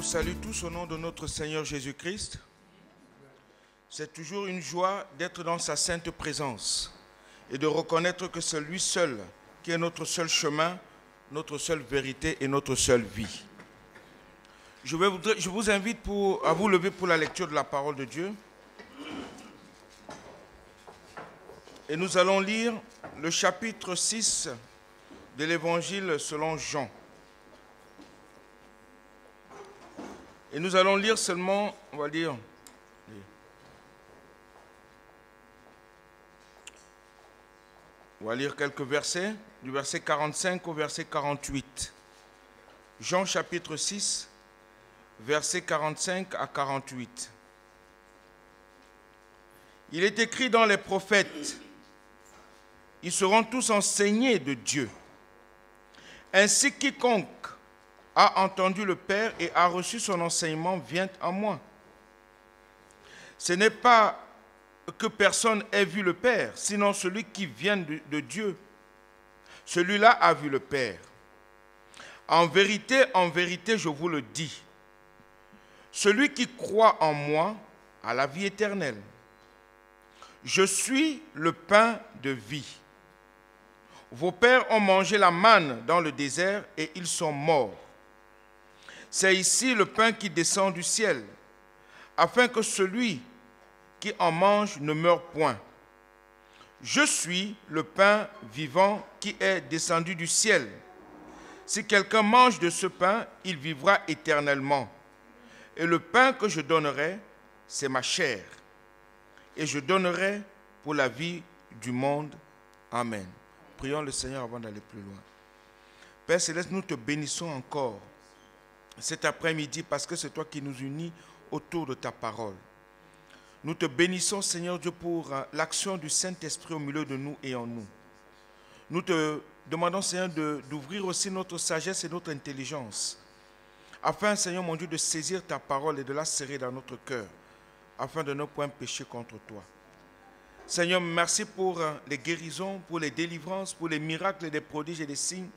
salue tous au nom de notre Seigneur Jésus-Christ. C'est toujours une joie d'être dans sa sainte présence et de reconnaître que c'est lui seul qui est notre seul chemin, notre seule vérité et notre seule vie. Je vous invite à vous lever pour la lecture de la parole de Dieu. Et nous allons lire le chapitre 6 de l'Évangile selon Jean. Et nous allons lire seulement, on va lire quelques versets, du verset 45 au verset 48. Jean chapitre 6, versets 45 à 48. Il est écrit dans les prophètes, ils seront tous enseignés de Dieu. Ainsi quiconque a entendu le Père et a reçu son enseignement vient à moi. Ce n'est pas que personne ait vu le Père, sinon celui qui vient de Dieu. Celui-là a vu le Père. En vérité, je vous le dis, celui qui croit en moi a la vie éternelle. Je suis le pain de vie. Vos pères ont mangé la manne dans le désert et ils sont morts. C'est ici le pain qui descend du ciel, afin que celui qui en mange ne meure point. Je suis le pain vivant qui est descendu du ciel. Si quelqu'un mange de ce pain, il vivra éternellement. Et le pain que je donnerai, c'est ma chair. Et je donnerai pour la vie du monde. Amen. Prions le Seigneur avant d'aller plus loin. Père Céleste, nous te bénissons encore cet après-midi parce que c'est toi qui nous unis autour de ta parole. Nous te bénissons, Seigneur Dieu, pour l'action du Saint-Esprit au milieu de nous et en nous. Nous te demandons, Seigneur, d'ouvrir aussi notre sagesse et notre intelligence, afin, Seigneur mon Dieu, de saisir ta parole et de la serrer dans notre cœur, afin de ne point pécher contre toi. Seigneur, merci pour les guérisons, pour les délivrances, pour les miracles, les prodiges et les signes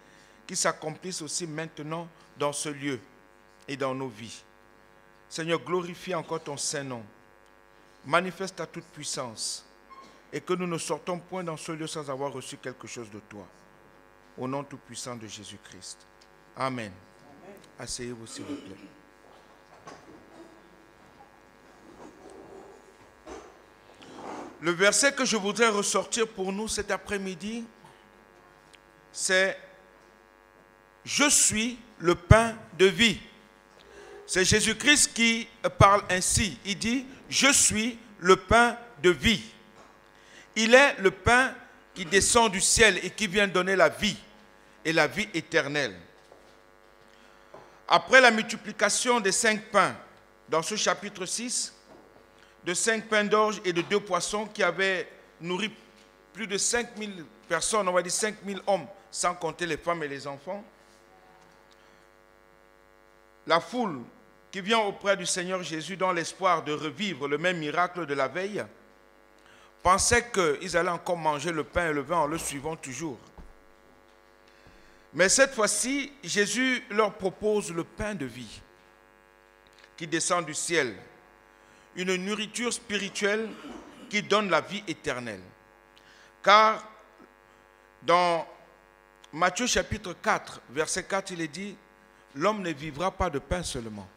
qui s'accomplissent aussi maintenant dans ce lieu et dans nos vies. Seigneur, glorifie encore ton Saint-Nom. Manifeste ta toute puissance et que nous ne sortons point dans ce lieu sans avoir reçu quelque chose de toi. Au nom tout-puissant de Jésus-Christ. Amen. Asseyez-vous s'il vous plaît. Le verset que je voudrais ressortir pour nous cet après-midi, c'est « Je suis le pain de vie ». C'est Jésus-Christ qui parle ainsi. Il dit « Je suis le pain de vie ». Il est le pain qui descend du ciel et qui vient donner la vie et la vie éternelle. Après la multiplication des 5 pains, dans ce chapitre 6, de 5 pains d'orge et de 2 poissons qui avaient nourri plus de 5000 personnes, on va dire 5000 hommes, sans compter les femmes et les enfants. La foule qui vient auprès du Seigneur Jésus dans l'espoir de revivre le même miracle de la veille, pensait qu'ils allaient encore manger le pain et le vin en le suivant toujours. Mais cette fois-ci, Jésus leur propose le pain de vie qui descend du ciel, une nourriture spirituelle qui donne la vie éternelle. Car dans Matthieu chapitre 4, verset 4, il est dit « L'homme ne vivra pas de pain seulement,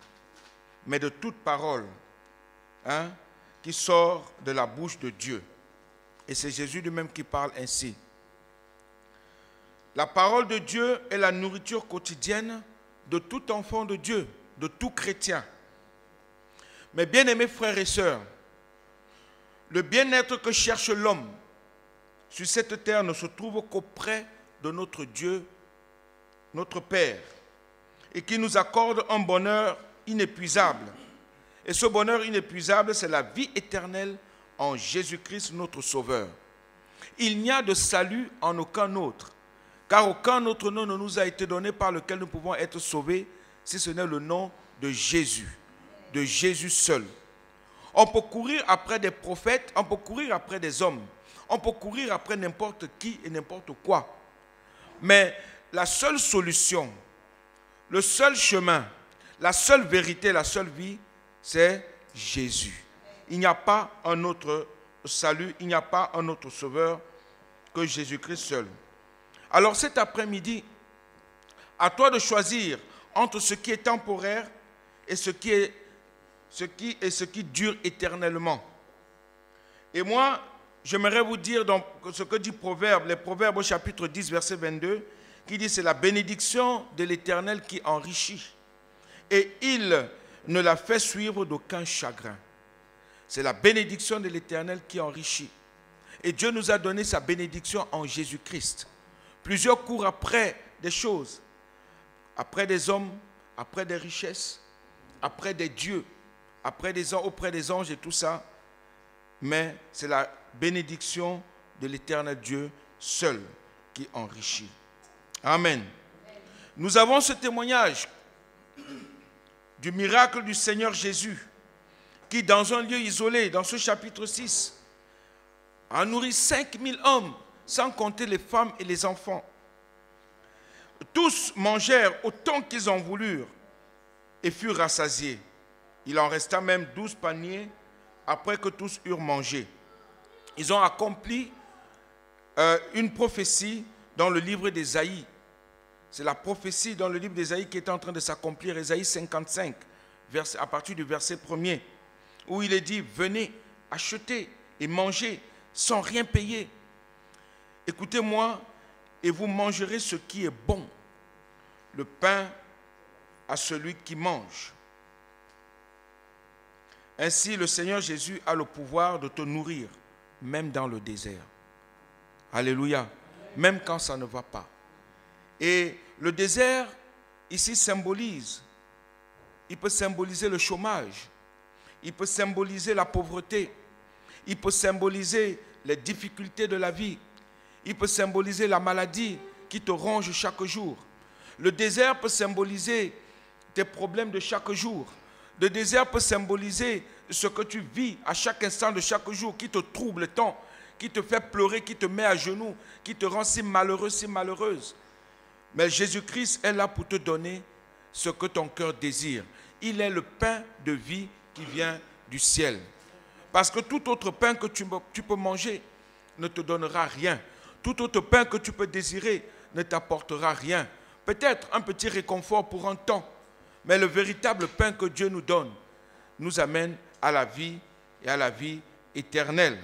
mais de toute parole qui sort de la bouche de Dieu. » Et c'est Jésus lui-même qui parle ainsi. La parole de Dieu est la nourriture quotidienne de tout enfant de Dieu, de tout chrétien. Mes bien-aimés frères et sœurs, le bien-être que cherche l'homme sur cette terre ne se trouve qu'auprès de notre Dieu, notre Père, et qui nous accorde un bonheur inépuisable. Et ce bonheur inépuisable, c'est la vie éternelle en Jésus-Christ, notre Sauveur. Il n'y a de salut en aucun autre, car aucun autre nom ne nous a été donné par lequel nous pouvons être sauvés, si ce n'est le nom de Jésus seul. On peut courir après des prophètes, on peut courir après des hommes, on peut courir après n'importe qui et n'importe quoi. Mais la seule solution, le seul chemin, la seule vérité, la seule vie, c'est Jésus. Il n'y a pas un autre salut, il n'y a pas un autre sauveur que Jésus-Christ seul. Alors cet après-midi, à toi de choisir entre ce qui est temporaire et ce qui dure éternellement. Et moi, j'aimerais vous dire donc ce que dit Proverbe, les Proverbes au chapitre 10, verset 22, qui dit c'est la bénédiction de l'Éternel qui enrichit et il ne la fait suivre d'aucun chagrin. C'est la bénédiction de l'Éternel qui enrichit. Et Dieu nous a donné sa bénédiction en Jésus-Christ. Plusieurs courent après des choses, après des hommes, après des richesses, après des dieux, auprès des anges et tout ça. Mais c'est la bénédiction de l'Éternel Dieu seul qui enrichit. Amen. Nous avons ce témoignage du miracle du Seigneur Jésus qui, dans un lieu isolé, dans ce chapitre 6, a nourri 5000 hommes, sans compter les femmes et les enfants. Tous mangèrent autant qu'ils en voulurent et furent rassasiés. Il en resta même 12 paniers après que tous eurent mangé. Ils ont accompli une prophétie dans le livre d'Ésaïe. C'est la prophétie dans le livre d'Ésaïe qui est en train de s'accomplir, Ésaïe 55, à partir du verset 1er, où il est dit, venez, achetez et mangez sans rien payer. Écoutez-moi et vous mangerez ce qui est bon, le pain à celui qui mange. Ainsi, le Seigneur Jésus a le pouvoir de te nourrir, même dans le désert. Alléluia. Même quand ça ne va pas. Et le désert, ici, symbolise. Il peut symboliser le chômage. Il peut symboliser la pauvreté. Il peut symboliser les difficultés de la vie. Il peut symboliser la maladie qui te ronge chaque jour. Le désert peut symboliser tes problèmes de chaque jour. Le désert peut symboliser ce que tu vis à chaque instant de chaque jour qui te trouble tant, qui te fait pleurer, qui te met à genoux, qui te rend si malheureux, si malheureuse. Mais Jésus-Christ est là pour te donner ce que ton cœur désire. Il est le pain de vie qui vient du ciel. Parce que tout autre pain que tu peux manger ne te donnera rien. Tout autre pain que tu peux désirer ne t'apportera rien. Peut-être un petit réconfort pour un temps, mais le véritable pain que Dieu nous donne nous amène à la vie et à la vie éternelle.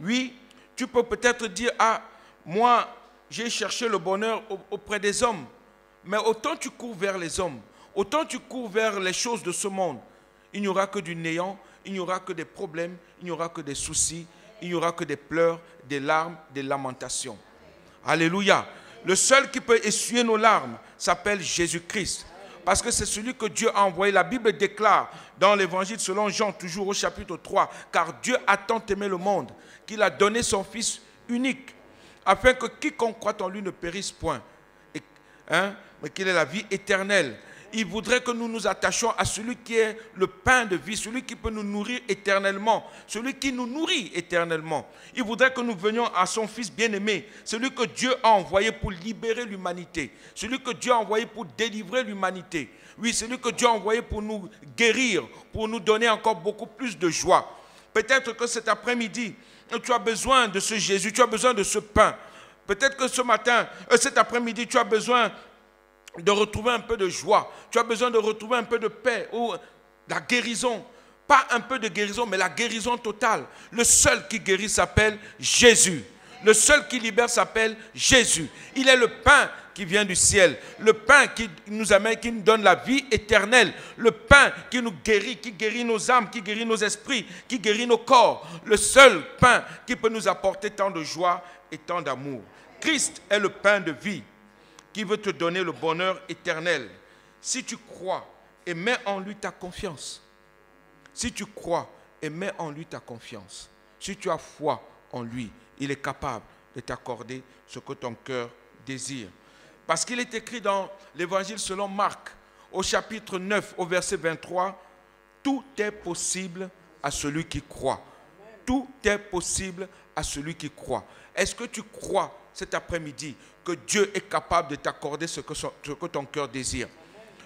Oui, tu peux peut-être dire, ah, moi, j'ai cherché le bonheur auprès des hommes, mais autant tu cours vers les hommes, autant tu cours vers les choses de ce monde, il n'y aura que du néant, il n'y aura que des problèmes, il n'y aura que des soucis, il n'y aura que des pleurs, des larmes, des lamentations. Alléluia. Le seul qui peut essuyer nos larmes s'appelle Jésus-Christ. Parce que c'est celui que Dieu a envoyé. La Bible déclare dans l'évangile selon Jean, toujours au chapitre 3, car Dieu a tant aimé le monde qu'il a donné son Fils unique, afin que quiconque croit en lui ne périsse point, mais qu'il ait la vie éternelle. Il voudrait que nous nous attachions à celui qui est le pain de vie, celui qui peut nous nourrir éternellement, celui qui nous nourrit éternellement. Il voudrait que nous venions à son Fils bien-aimé, celui que Dieu a envoyé pour libérer l'humanité, celui que Dieu a envoyé pour délivrer l'humanité. Oui, celui que Dieu a envoyé pour nous guérir, pour nous donner encore beaucoup plus de joie. Peut-être que cet après-midi, tu as besoin de ce Jésus, tu as besoin de ce pain. Peut-être que ce matin, cet après-midi, tu as besoin de retrouver un peu de joie. Tu as besoin de retrouver un peu de paix ou la guérison. Pas un peu de guérison, mais la guérison totale. Le seul qui guérit s'appelle Jésus. Le seul qui libère s'appelle Jésus. Il est le pain qui vient du ciel. Le pain qui nous amène, qui nous donne la vie éternelle. Le pain qui nous guérit, qui guérit nos âmes, qui guérit nos esprits, qui guérit nos corps. Le seul pain qui peut nous apporter tant de joie et tant d'amour. Christ est le pain de vie qui veut te donner le bonheur éternel. Si tu crois et mets en lui ta confiance, si tu crois et mets en lui ta confiance, si tu as foi en lui, il est capable de t'accorder ce que ton cœur désire. Parce qu'il est écrit dans l'évangile selon Marc, au chapitre 9, au verset 23, tout est possible à celui qui croit. Tout est possible à celui qui croit. Est-ce que tu crois cet après-midi que Dieu est capable de t'accorder ce que ton cœur désire?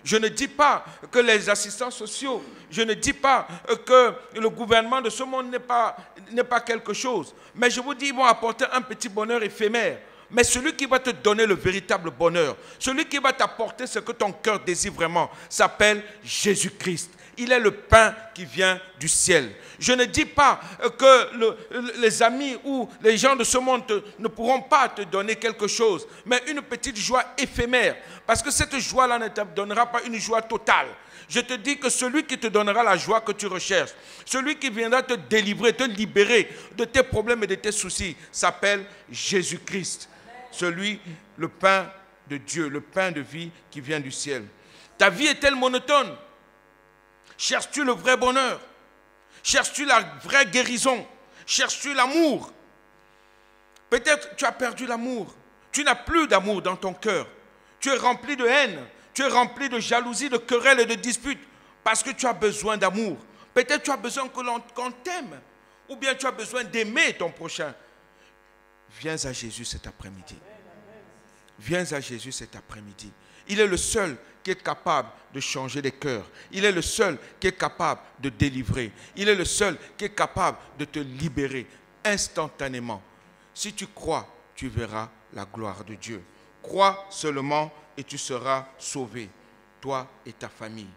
Je ne dis pas que les assistants sociaux, je ne dis pas que le gouvernement de ce monde n'est pas quelque chose. Mais je vous dis, ils vont apporter un petit bonheur éphémère. Mais celui qui va te donner le véritable bonheur, celui qui va t'apporter ce que ton cœur désire vraiment, s'appelle Jésus-Christ. Il est le pain qui vient du ciel. Je ne dis pas que les amis ou les gens de ce monde ne pourront pas te donner quelque chose, mais une petite joie éphémère. Parce que cette joie-là ne te donnera pas une joie totale. Je te dis que celui qui te donnera la joie que tu recherches, celui qui viendra te délivrer, te libérer de tes problèmes et de tes soucis, s'appelle Jésus-Christ. Celui, le pain de Dieu, le pain de vie qui vient du ciel. Ta vie est-elle monotone? Cherches-tu le vrai bonheur? Cherches-tu la vraie guérison? Cherches-tu l'amour? Peut-être tu as perdu l'amour. Tu n'as plus d'amour dans ton cœur. Tu es rempli de haine. Tu es rempli de jalousie, de querelles et de disputes parce que tu as besoin d'amour. Peut-être tu as besoin qu'on t'aime ou bien tu as besoin d'aimer ton prochain. Viens à Jésus cet après-midi. Viens à Jésus cet après-midi. Il est le seul qui est capable de changer les cœurs. Il est le seul qui est capable de délivrer. Il est le seul qui est capable de te libérer instantanément. Si tu crois, tu verras la gloire de Dieu. Crois seulement et tu seras sauvé, toi et ta famille.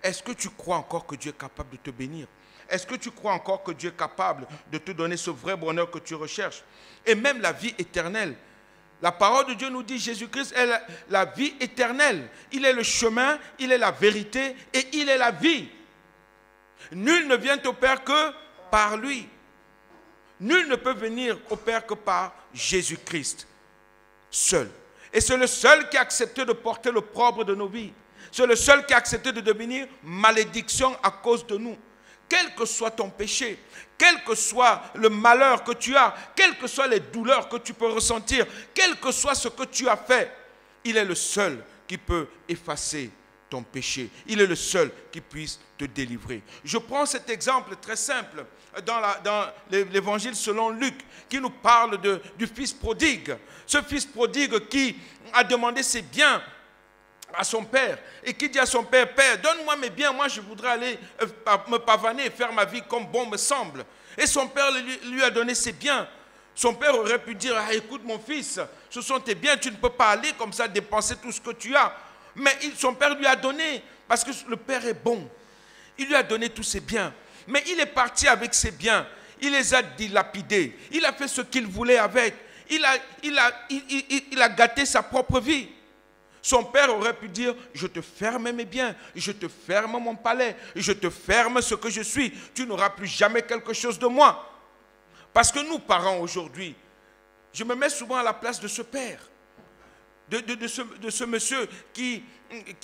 Est-ce que tu crois encore que Dieu est capable de te bénir? Est-ce que tu crois encore que Dieu est capable de te donner ce vrai bonheur que tu recherches? Et même la vie éternelle. La parole de Dieu nous dit Jésus-Christ est la vie éternelle. Il est le chemin, il est la vérité et il est la vie. Nul ne vient au Père que par lui. Nul ne peut venir au Père que par Jésus-Christ, seul. Et c'est le seul qui a accepté de porter l'opprobre de nos vies. C'est le seul qui a accepté de devenir malédiction à cause de nous. Quel que soit ton péché, quel que soit le malheur que tu as, quelles que soient les douleurs que tu peux ressentir, quel que soit ce que tu as fait, il est le seul qui peut effacer ton péché. Il est le seul qui puisse te délivrer. Je prends cet exemple très simple dans l'évangile selon Luc, qui nous parle du fils prodigue. Ce fils prodigue qui a demandé ses biens à son père et qui dit à son père: Père, donne-moi mes biens, moi je voudrais aller me pavaner et faire ma vie comme bon me semble. Et son père lui a donné ses biens. Son père aurait pu dire: ah, écoute mon fils, ce sont tes biens, tu ne peux pas aller comme ça dépenser tout ce que tu as. Mais son père lui a donné, parce que le père est bon. Il lui a donné tous ses biens. Mais il est parti avec ses biens. Il les a dilapidés. Il a fait ce qu'il voulait avec. Il a gâté sa propre vie. Son père aurait pu dire: je te ferme mes biens, je te ferme mon palais, je te ferme ce que je suis. Tu n'auras plus jamais quelque chose de moi. Parce que nous, parents, aujourd'hui, je me mets souvent à la place de ce père, de ce monsieur qui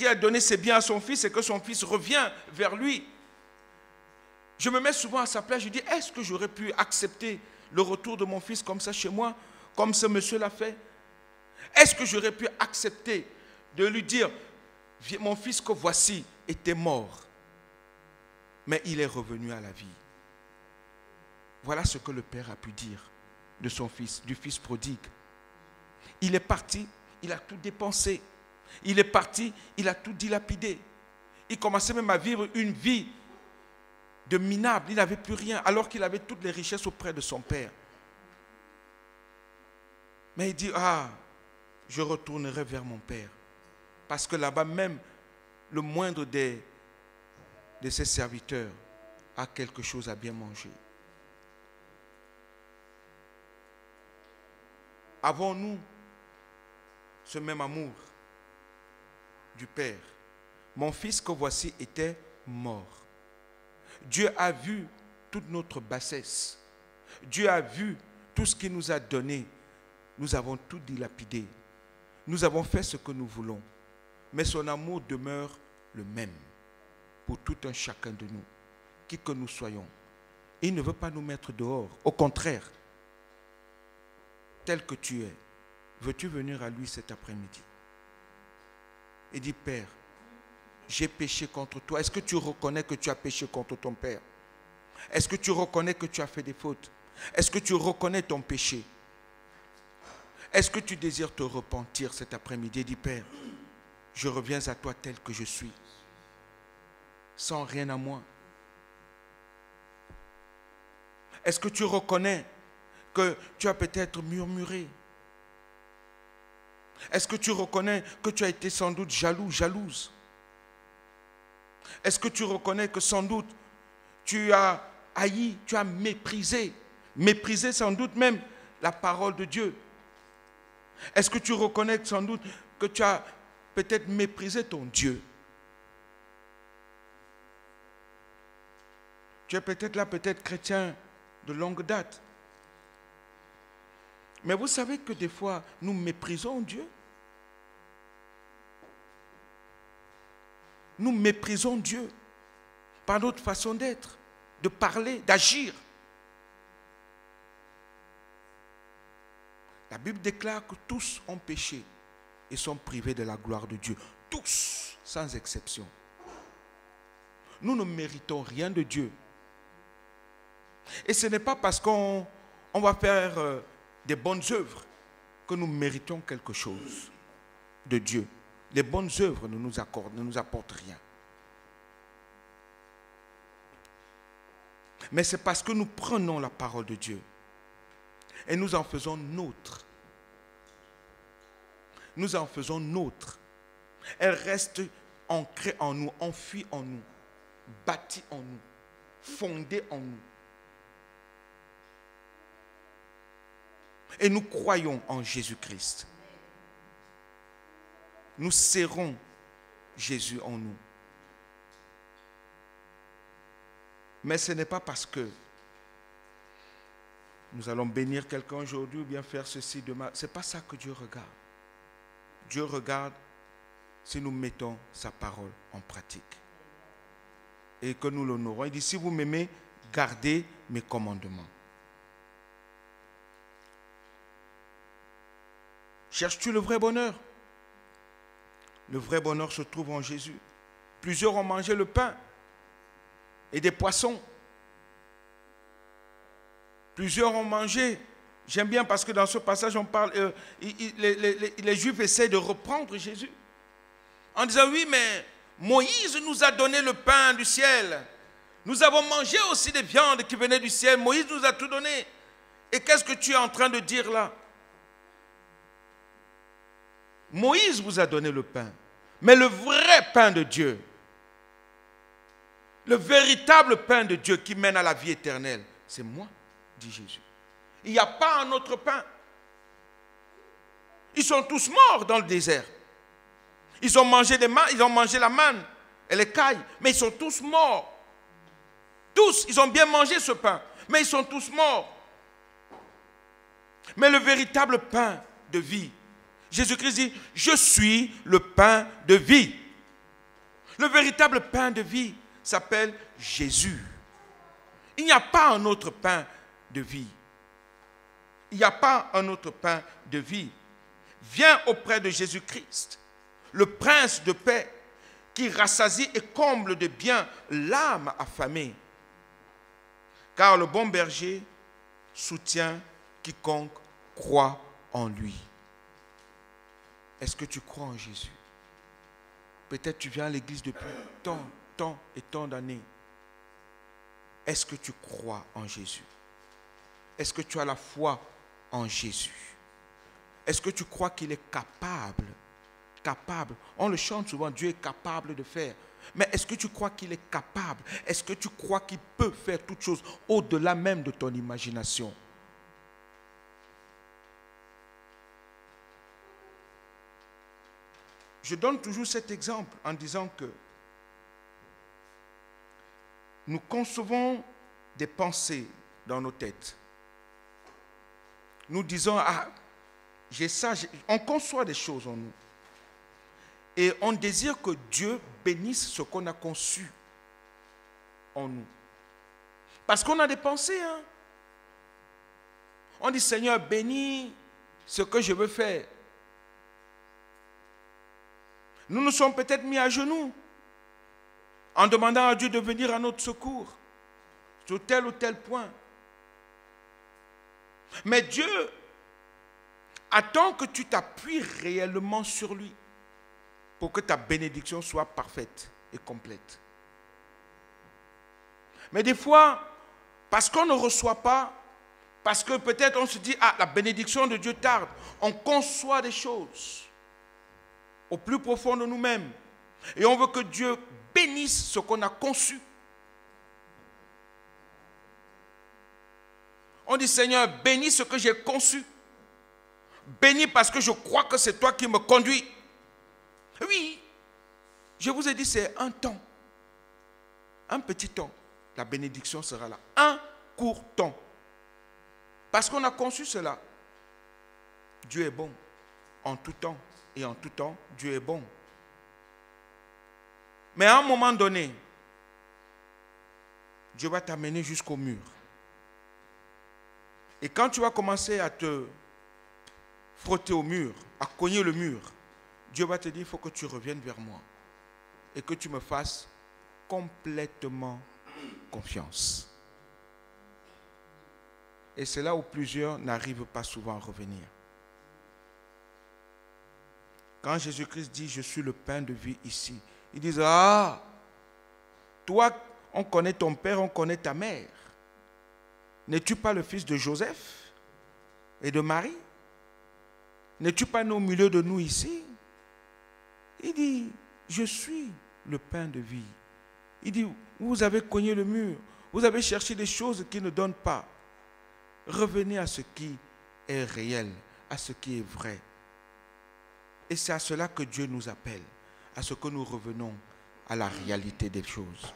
a donné ses biens à son fils et que son fils revient vers lui. Je me mets souvent à sa place, je dis: est-ce que j'aurais pu accepter le retour de mon fils comme ça chez moi, comme ce monsieur l'a fait? Est-ce que j'aurais pu accepter de lui dire: mon fils que voici était mort, mais il est revenu à la vie? Voilà ce que le père a pu dire de son fils, du fils prodigue. Il est parti, il a tout dépensé. Il est parti, il a tout dilapidé. Il commençait même à vivre une vie de minable. Il n'avait plus rien, alors qu'il avait toutes les richesses auprès de son père. Mais il dit: ah, je retournerai vers mon père. Parce que là-bas même, le moindre de ses serviteurs a quelque chose à bien manger. Avons-nous ce même amour du Père? Mon fils que voici était mort. Dieu a vu toute notre bassesse. Dieu a vu tout ce qu'il nous a donné. Nous avons tout dilapidé. Nous avons fait ce que nous voulons. Mais son amour demeure le même pour tout un chacun de nous, qui que nous soyons. Il ne veut pas nous mettre dehors. Au contraire, tel que tu es, veux-tu venir à lui cet après-midi et dire: Père, j'ai péché contre toi. Est-ce que tu reconnais que tu as péché contre ton Père? Est-ce que tu reconnais que tu as fait des fautes? Est-ce que tu reconnais ton péché? Est-ce que tu désires te repentir cet après-midi et dire: Père, je reviens à toi tel que je suis, sans rien à moi. Est-ce que tu reconnais que tu as peut-être murmuré? Est-ce que tu reconnais que tu as été sans doute jaloux, jalouse? Est-ce que tu reconnais que sans doute tu as haï, tu as méprisé, méprisé sans doute même la parole de Dieu? Est-ce que tu reconnais sans doute que tu as peut-être méprisé ton Dieu? Tu es peut-être là, peut-être chrétien de longue date. Mais vous savez que des fois, nous méprisons Dieu. Nous méprisons Dieu par notre façon d'être, de parler, d'agir. La Bible déclare que tous ont péché et sont privés de la gloire de Dieu. Tous, sans exception. Nous ne méritons rien de Dieu. Et ce n'est pas parce qu'on va faire des bonnes œuvres que nous méritons quelque chose de Dieu. Les bonnes œuvres ne nous apportent rien. Mais c'est parce que nous prenons la parole de Dieu et nous en faisons nôtre. Nous en faisons nôtre. Elle reste ancrée en nous, enfuie en nous, bâtie en nous, fondée en nous. Et nous croyons en Jésus-Christ. Nous serrons Jésus en nous. Mais ce n'est pas parce que nous allons bénir quelqu'un aujourd'hui ou bien faire ceci demain. Ce n'est pas ça que Dieu regarde. Dieu regarde si nous mettons sa parole en pratique. Et que nous l'honorons. Il dit, si vous m'aimez, gardez mes commandements. Cherches-tu le vrai bonheur? Le vrai bonheur se trouve en Jésus. Plusieurs ont mangé le pain et des poissons. Plusieurs ont mangé. J'aime bien parce que dans ce passage, on parle, les Juifs essaient de reprendre Jésus. En disant, oui, mais Moïse nous a donné le pain du ciel. Nous avons mangé aussi des viandes qui venaient du ciel. Moïse nous a tout donné. Et qu'est-ce que tu es en train de dire là? Moïse vous a donné le pain. Mais le vrai pain de Dieu, le véritable pain de Dieu qui mène à la vie éternelle, c'est moi, dit Jésus. Il n'y a pas un autre pain. Ils sont tous morts dans le désert. Ils ont mangé la manne et les cailles, mais ils sont tous morts. Tous, ils ont bien mangé ce pain, mais ils sont tous morts. Mais le véritable pain de vie, Jésus-Christ dit, je suis le pain de vie. Le véritable pain de vie s'appelle Jésus. Il n'y a pas un autre pain de vie. Il n'y a pas un autre pain de vie. Viens auprès de Jésus-Christ, le prince de paix, qui rassasie et comble de bien l'âme affamée. Car le bon berger soutient quiconque croit en lui. Est-ce que tu crois en Jésus? Peut-être tu viens à l'église depuis tant et tant d'années. Est-ce que tu crois en Jésus? Est-ce que tu as la foi en Jésus? Est-ce que tu crois qu'il est capable? On le chante souvent, Dieu est capable de faire. Mais est-ce que tu crois qu'il est capable? Est-ce que tu crois qu'il peut faire toutes choses au-delà même de ton imagination? Je donne toujours cet exemple en disant que nous concevons des pensées dans nos têtes. Nous disons, ah, j'ai ça, on conçoit des choses en nous. Et on désire que Dieu bénisse ce qu'on a conçu en nous. Parce qu'on a des pensées. Hein? On dit, Seigneur, bénis ce que je veux faire. Nous nous sommes peut-être mis à genoux en demandant à Dieu de venir à notre secours sur tel ou tel point. Mais Dieu attend que tu t'appuies réellement sur lui. pour que ta bénédiction soit parfaite et complète. Mais des fois, parce qu'on ne reçoit pas, parce que peut-être on se dit, ah, la bénédiction de Dieu tarde, on conçoit des choses au plus profond de nous-mêmes. Et on veut que Dieu bénisse ce qu'on a conçu. On dit, Seigneur, bénis ce que j'ai conçu. Bénis parce que je crois que c'est toi qui me conduis. Oui, je vous ai dit, c'est un temps. Un petit temps. La bénédiction sera là. Un court temps. Parce qu'on a conçu cela. Dieu est bon. En tout temps. Et en tout temps, Dieu est bon. Mais à un moment donné, Dieu va t'amener jusqu'au mur. Et quand tu vas commencer à te frotter au mur, à cogner le mur, Dieu va te dire, il faut que tu reviennes vers moi et que tu me fasses complètement confiance. Et c'est là où plusieurs n'arrivent pas souvent à revenir. Quand Jésus-Christ dit, je suis le pain de vie ici, ils disent, ah, toi, on connaît ton père, on connaît ta mère. N'es-tu pas le fils de Joseph et de Marie? N'es-tu pas né au milieu de nous ici? Il dit, je suis le pain de vie. Il dit, vous avez cogné le mur, vous avez cherché des choses qui ne donnent pas. Revenez à ce qui est réel, à ce qui est vrai. Et c'est à cela que Dieu nous appelle, à ce que nous revenons à la réalité des choses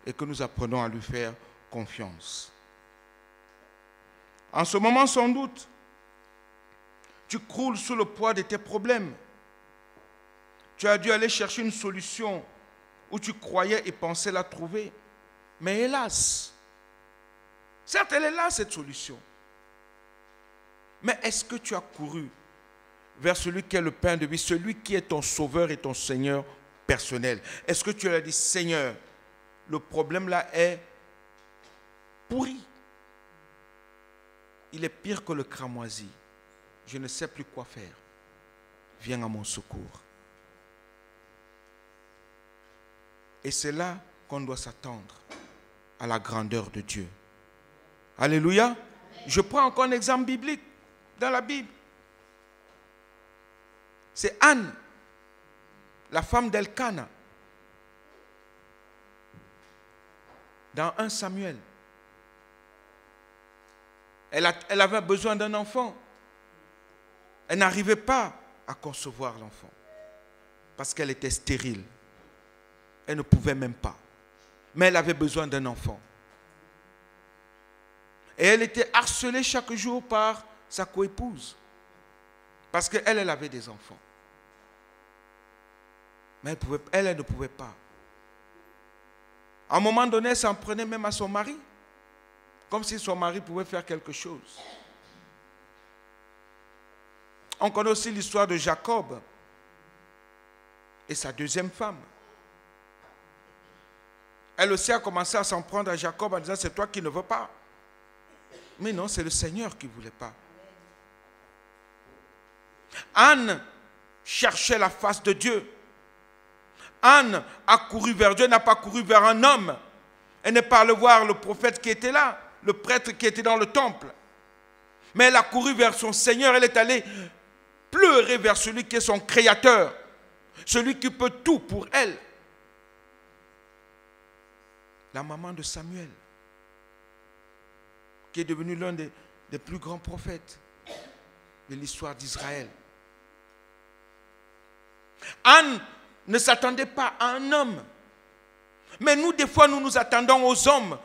et que nous apprenons à lui faire confiance. En ce moment, sans doute, tu croules sous le poids de tes problèmes. Tu as dû aller chercher une solution où tu croyais et pensais la trouver. Mais hélas, certes, elle est là, cette solution. Mais est-ce que tu as couru vers celui qui est le pain de vie, celui qui est ton sauveur et ton Seigneur personnel? Est-ce que tu lui as dit, Seigneur, le problème là est pourri. Il est pire que le cramoisi. Je ne sais plus quoi faire. Viens à mon secours. Et c'est là qu'on doit s'attendre à la grandeur de Dieu. Alléluia. Je prends encore un exemple biblique dans la Bible. C'est Anne, la femme d'Elkana, dans 1 Samuel. Elle avait besoin d'un enfant. Elle n'arrivait pas à concevoir l'enfant parce qu'elle était stérile. Elle ne pouvait même pas. Mais elle avait besoin d'un enfant. Et elle était harcelée chaque jour par sa coépouse parce qu'elle avait des enfants. Mais elle ne pouvait pas. À un moment donné, elle s'en prenait même à son mari. Comme si son mari pouvait faire quelque chose. On connaît aussi l'histoire de Jacob et sa deuxième femme. Elle aussi a commencé à s'en prendre à Jacob en disant, c'est toi qui ne veux pas. Mais non, c'est le Seigneur qui ne voulait pas. Anne cherchait la face de Dieu. Anne a couru vers Dieu, n'a pas couru vers un homme. Elle n'est pas allée voir le prophète qui était là, le prêtre qui était dans le temple. Mais elle a couru vers son Seigneur, elle est allée pleurer vers celui qui est son créateur, celui qui peut tout pour elle. La maman de Samuel, qui est devenu l'un des plus grands prophètes de l'histoire d'Israël. Anne ne s'attendait pas à un homme. Mais nous, des fois, nous nous attendons aux hommes,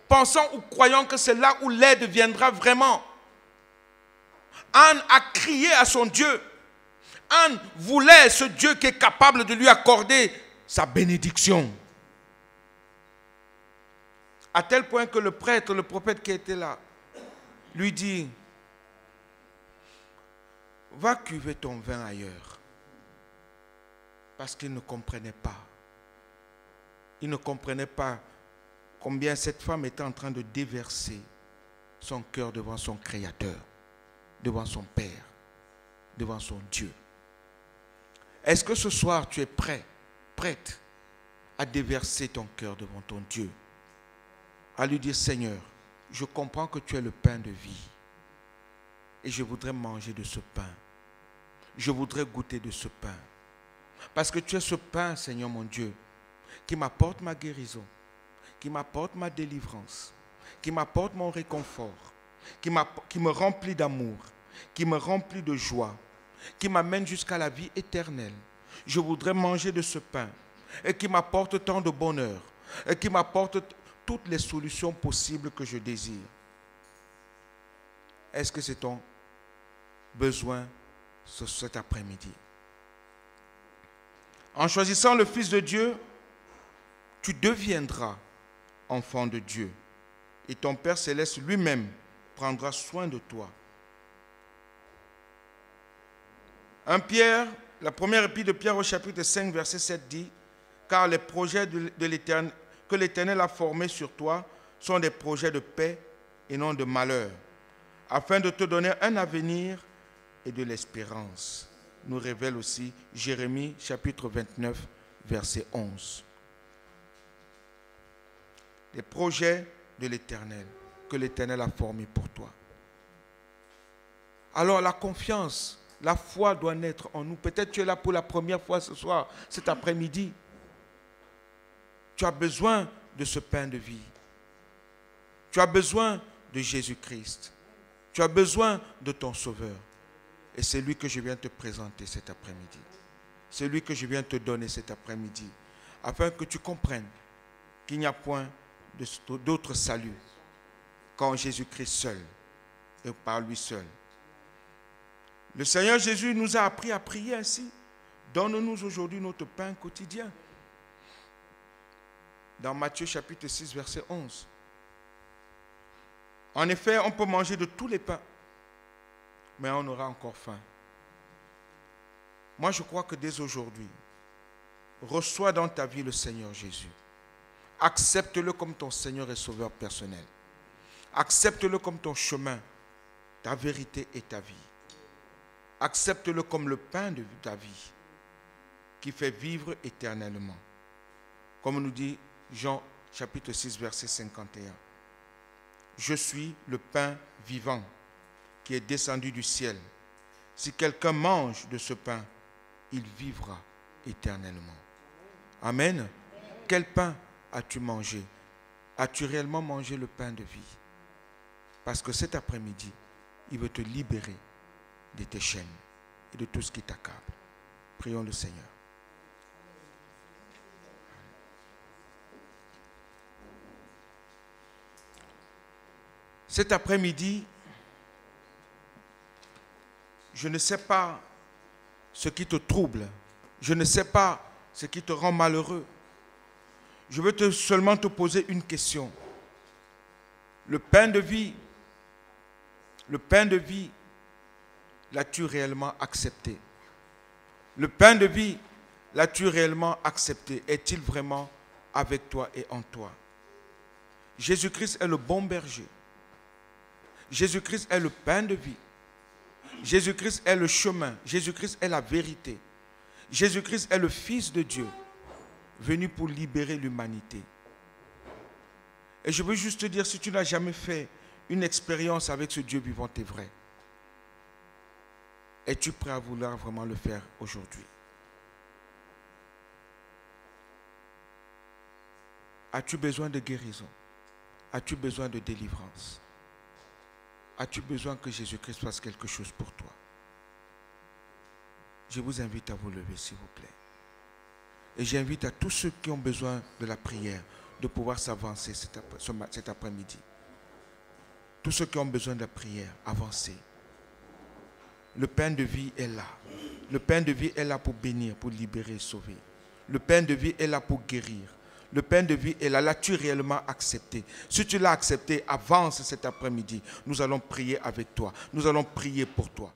pensant ou croyant que c'est là où l'aide viendra vraiment. Anne a crié à son Dieu. Anne voulait ce Dieu qui est capable de lui accorder sa bénédiction. À tel point que le prêtre, le prophète qui était là, lui dit, va cuver ton vin ailleurs. Parce qu'il ne comprenait pas. Il ne comprenait pas combien cette femme était en train de déverser son cœur devant son Créateur, devant son Père, devant son Dieu. Est-ce que ce soir tu es prête à déverser ton cœur devant ton Dieu, à lui dire, Seigneur, je comprends que tu es le pain de vie et je voudrais manger de ce pain. Je voudrais goûter de ce pain. Parce que tu es ce pain, Seigneur mon Dieu, qui m'apporte ma guérison, qui m'apporte ma délivrance, qui m'apporte mon réconfort, qui me remplit d'amour, qui me remplit de joie, qui m'amène jusqu'à la vie éternelle. Je voudrais manger de ce pain et qui m'apporte tant de bonheur et qui m'apporte toutes les solutions possibles que je désire. Est-ce que c'est ton besoin cet après-midi? En choisissant le Fils de Dieu, tu deviendras enfant de Dieu et ton Père Céleste lui-même prendra soin de toi. 1 Pierre, la première épître de Pierre au chapitre 5, verset 7 dit, « Car les projets que l'Éternel a formés sur toi sont des projets de paix et non de malheur, afin de te donner un avenir et de l'espérance. » Nous révèle aussi Jérémie chapitre 29, verset 11. Les projets de l'Éternel, que l'Éternel a formés pour toi. Alors la confiance, la foi doit naître en nous. Peut-être tu es là pour la première fois ce soir, cet après-midi. Tu as besoin de ce pain de vie. Tu as besoin de Jésus-Christ. Tu as besoin de ton Sauveur. Et c'est lui que je viens te présenter cet après-midi. C'est lui que je viens te donner cet après-midi. Afin que tu comprennes qu'il n'y a point d'autre salut qu'en Jésus-Christ seul et par lui seul. Le Seigneur Jésus nous a appris à prier ainsi. Donne-nous aujourd'hui notre pain quotidien. Dans Matthieu chapitre 6, verset 11. En effet, on peut manger de tous les pains, mais on aura encore faim. Moi, je crois que dès aujourd'hui, reçois dans ta vie le Seigneur Jésus. Accepte-le comme ton Seigneur et Sauveur personnel. Accepte-le comme ton chemin, ta vérité et ta vie. Accepte-le comme le pain de ta vie qui fait vivre éternellement. Comme nous dit Jean chapitre 6, verset 51. Je suis le pain vivant qui est descendu du ciel. Si quelqu'un mange de ce pain, il vivra éternellement. Amen. Quel pain as-tu mangé? As-tu réellement mangé le pain de vie? Parce que cet après-midi, il veut te libérer de tes chaînes et de tout ce qui t'accable. Prions le Seigneur. Cet après-midi, je ne sais pas ce qui te trouble. Je ne sais pas ce qui te rend malheureux. Je veux seulement te poser une question. Le pain de vie, l'as-tu réellement accepté? Le pain de vie, l'as-tu réellement accepté? Est-il vraiment avec toi et en toi? Jésus-Christ est le bon berger. Jésus-Christ est le pain de vie. Jésus-Christ est le chemin. Jésus-Christ est la vérité. Jésus-Christ est le Fils de Dieu, venu pour libérer l'humanité. Et je veux juste te dire, si tu n'as jamais fait une expérience avec ce Dieu vivant et vrai, es-tu prêt à vouloir vraiment le faire aujourd'hui? As-tu besoin de guérison? As-tu besoin de délivrance? As-tu besoin que Jésus-Christ fasse quelque chose pour toi? Je vous invite à vous lever, s'il vous plaît. Et j'invite à tous ceux qui ont besoin de la prière de pouvoir s'avancer cet après-midi. Tous ceux qui ont besoin de la prière, avancez. Le pain de vie est là. Le pain de vie est là pour bénir, pour libérer, sauver. Le pain de vie est là pour guérir. Le pain de vie est là. L'as-tu réellement accepté? Si tu l'as accepté, avance cet après-midi. Nous allons prier avec toi. Nous allons prier pour toi.